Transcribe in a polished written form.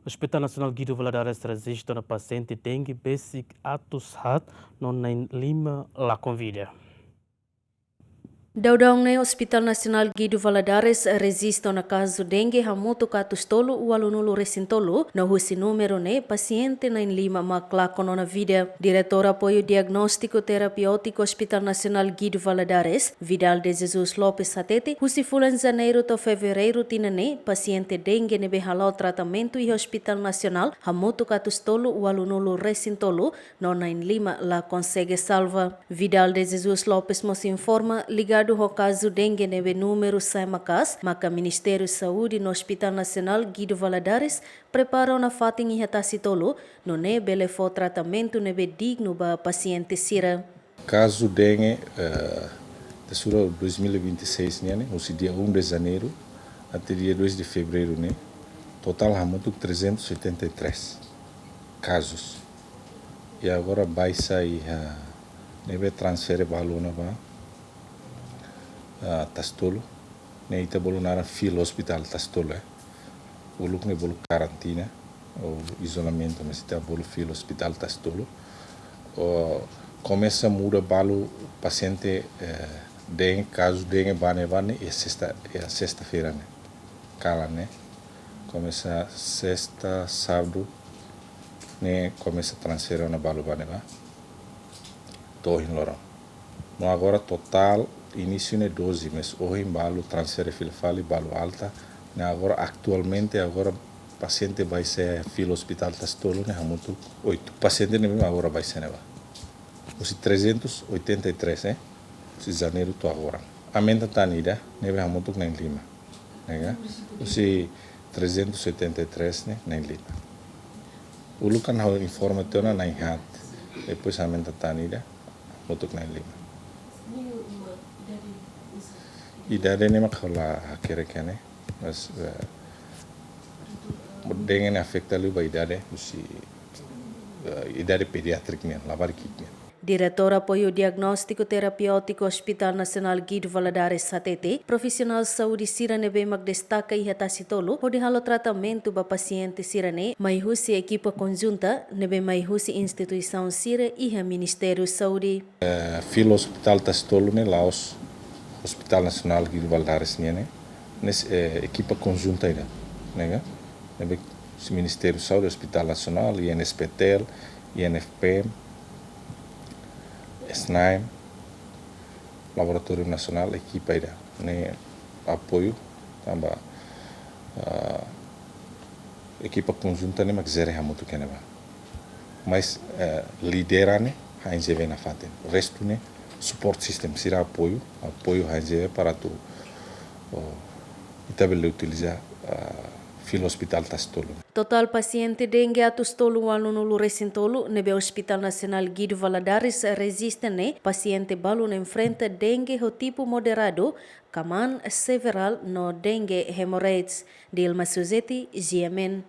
Hospital Nacional Guido Valadares resiste na paciente dengue basic atus hat non em Lima La Convilha. Daudang ne Hospital Nacional Guido Valadares resiste na caso dengue hamuto katus tolo o alunulu recintolo na husi número ne paciente na Lima Macla Coronavírus. Diretor apoio diagnóstico terapêutico Hospital Nacional Guido Valadares, Vidal de Jesus Lopes Satete, husi fulan janeiro to fevereiro tinane paciente dengue ne behalau tratamento e Hospital Nacional hamuto katus tolo o alunulu recintolo no na Lima la consegue salva. Vidal de Jesus Lopes nos informa ligado ao caso dengue nebe número 100 macas, maka Ministério de Saúde no Hospital Nacional Guido Valadares prepara na fating ihatasi tolo no nebe levou tratamento nebe digno ba paciente sira. Caso dengue da sura 2026 né, o dia 1 de janeiro até dia 2 de fevereiro né, total há muito 383 casos. E agora vai sair nebe transfere balona ba Tastolo, ne ita bolu nara filo hospital Tastolo, o look ne bolu karantina, o isolamento, mas ita bolu filo hospital Tastolo. Começa a muda balu paciente dengue, caso dengue bane é sexta-feira né, cala né, começa sexta, sábado, né, começa a transferir na balu bane ba, tô em lorão. No agora total início é 12, mas hoje balu transfere filfali balu alta, né agora atualmente agora paciente vai ser filo hospital Tastolo né muito 8 paciente mesmo agora vai ser neva. Os 383 né, os janeiro to agora. A menta tanida neve muito nem Lima, né? Os 383 né nem Lima. O lugar não informa teu na hat, depois a menta tanida muito nem Lima. Idade nem makala kira né, mas dengue afeta ali ba idade, usi idade pediátrica né, lavar kit né. Diretor apoio diagnóstico terapêutico Hospital Nacional Guido Valadares Satete, profissional de saúde Sirane mag destaca e hatasi tolo, pode halo tratamento ba paciente Sirane, mai husi equipa conjunta, nebe mai husi instituição Sira e a Ministério de Saúde. Filo Hospital Tastolo né, Laos Hospital Nacional Guido Valadares né, nesse equipa conjunta ainda, né? Nebe o Ministério de Saúde, Hospital Nacional, INSPTEL, INFPM, SNAIM, Laboratório Nacional, equipa ainda, né? Apoio, também equipa conjunta né, mas zero muito que neba, mas lidera né, a NGV na fate, o resto né, support system será apoio a NGV para tu itabele utilizar filo hospital Tastolo. Total paciente dengue atus tolo alunulu recintolo nebe Hospital Nacional Guido Valadares resiste ne paciente balu enfrenta dengue ho tipo moderado, kaman several no dengue hemorrhages. Dilma Suzeti, GMN.